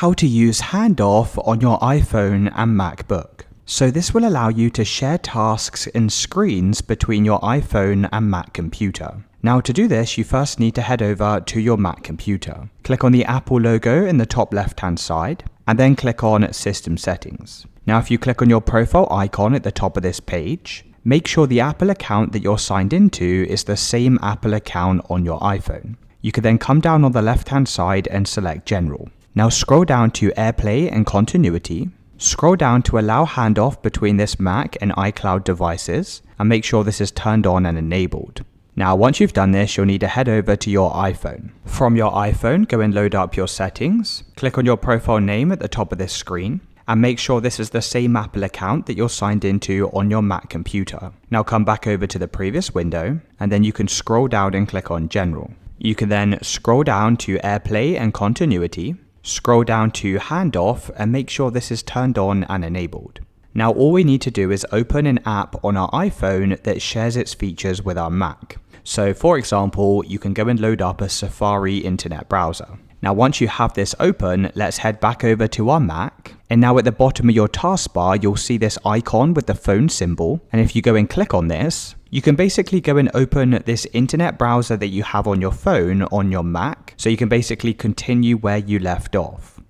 how to use Handoff on your iPhone and MacBook. So this will allow you to share tasks and screens between your iPhone and Mac computer. Now to do this, you first need to head over to your Mac computer. Click on the Apple logo in the top left-hand side, and then click on System Settings. Now if you click on your profile icon at the top of this page, make sure the Apple account that you're signed into is the same Apple account on your iPhone. You can then come down on the left-hand side and select General. Now scroll down to AirPlay and Continuity. Scroll down to allow handoff between this Mac and iCloud devices and make sure this is turned on and enabled. Now once you've done this, you'll need to head over to your iPhone. From your iPhone, go and load up your settings. Click on your profile name at the top of this screen and make sure this is the same Apple account that you're signed into on your Mac computer. Now come back over to the previous window and then you can scroll down and click on General. You can then scroll down to AirPlay and Continuity. Scroll down to Handoff and make sure this is turned on and enabled. Now all we need to do is open an app on our iPhone that shares its features with our Mac. So for example, you can go and load up a Safari internet browser. Now once you have this open, let's head back over to our Mac. And now at the bottom of your taskbar, you'll see this icon with the phone symbol. And if you go and click on this, you can basically go and open this internet browser that you have on your phone on your Mac. So you can basically continue where you left off.